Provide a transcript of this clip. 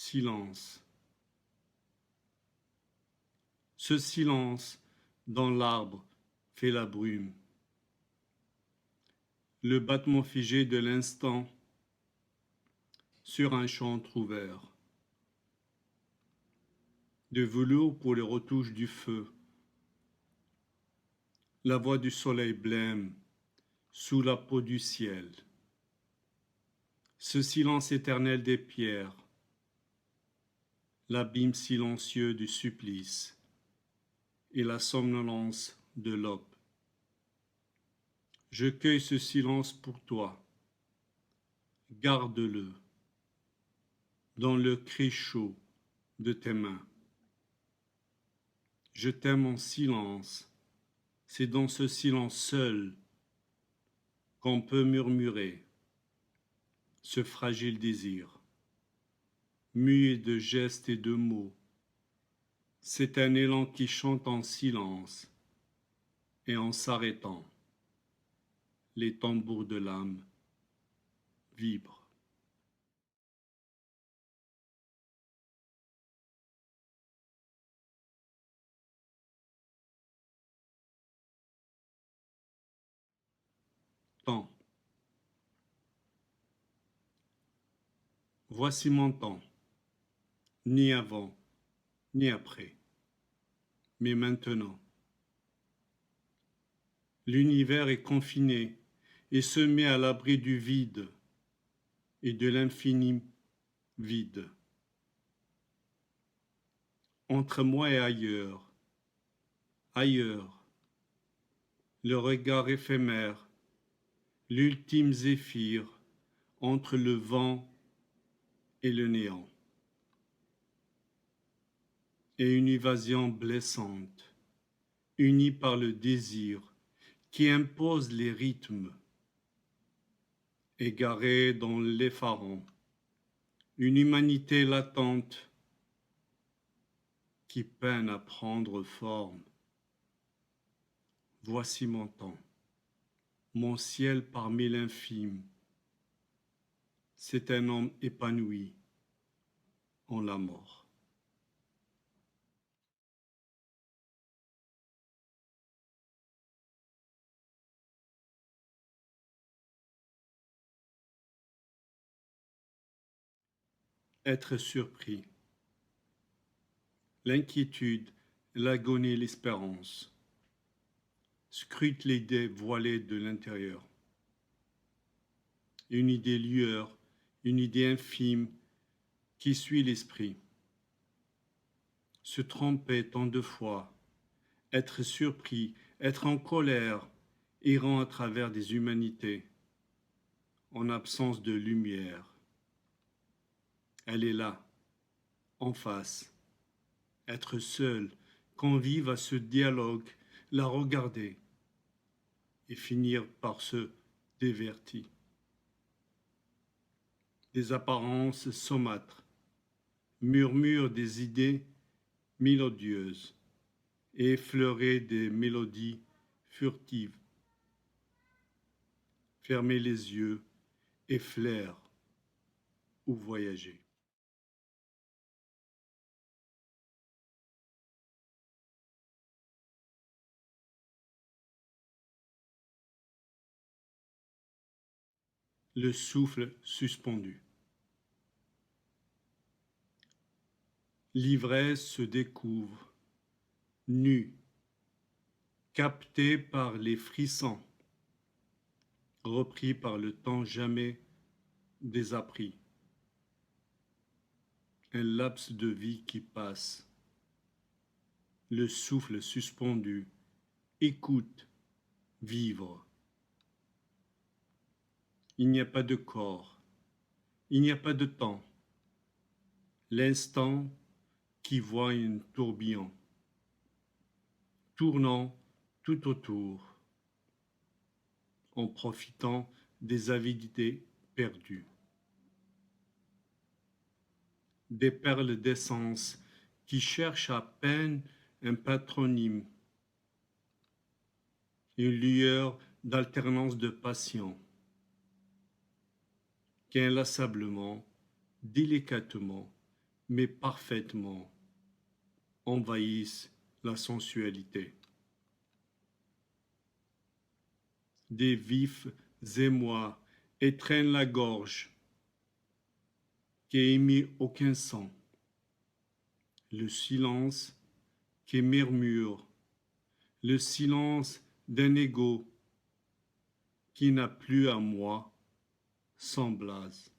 Silence. Ce silence dans l'arbre fait la brume. Le battement figé de l'instant sur un champ entrouvert. De velours pour les retouches du feu. La voix du soleil blême sous la peau du ciel. Ce silence éternel des pierres. L'abîme silencieux du supplice et la somnolence de l'aube. Je cueille ce silence pour toi. Garde-le dans le cri chaud de tes mains. Je t'aime en silence. C'est dans ce silence seul qu'on peut murmurer ce fragile désir, muet de gestes et de mots. C'est un élan qui chante en silence et en s'arrêtant. Les tambours de l'âme vibrent. Temps. Voici mon temps, ni avant, ni après, mais maintenant. L'univers est confiné et se met à l'abri du vide et de l'infini vide. Entre moi et ailleurs, le regard éphémère, l'ultime zéphyr entre le vent et le néant. Et une évasion blessante, unie par le désir qui impose les rythmes, égarée dans l'effarant, une humanité latente qui peine à prendre forme. Voici mon temps, mon ciel parmi l'infime. C'est un homme épanoui en la mort. Être surpris. L'inquiétude, l'agonie, l'espérance scrutent l'idée voilée de l'intérieur. Une idée lueur, une idée infime qui suit l'esprit. Se tromper tant de fois, être surpris, être en colère, errant à travers des humanités, en absence de lumière. Elle est là, en face. Être seul, convive à ce dialogue, la regarder et finir par se dévertir. Des apparences saumâtres, murmure des idées mélodieuses et effleurer des mélodies furtives. Fermer les yeux et flaire ou voyager. Le souffle suspendu. L'ivresse se découvre, nue, captée par les frissons, repris par le temps jamais désappris. Un laps de vie qui passe. Le souffle suspendu, écoute, vivre. Il n'y a pas de corps, il n'y a pas de temps. L'instant qui voit un tourbillon, tournant tout autour, en profitant des avidités perdues. Des perles d'essence qui cherchent à peine un patronyme, une lueur d'alternance de passion, qui inlassablement, délicatement, mais parfaitement, envahissent la sensualité. Des vifs émois étreignent la gorge, qui émet aucun son. Le silence qui murmure, le silence d'un égo qui n'a plus à moi sans blase.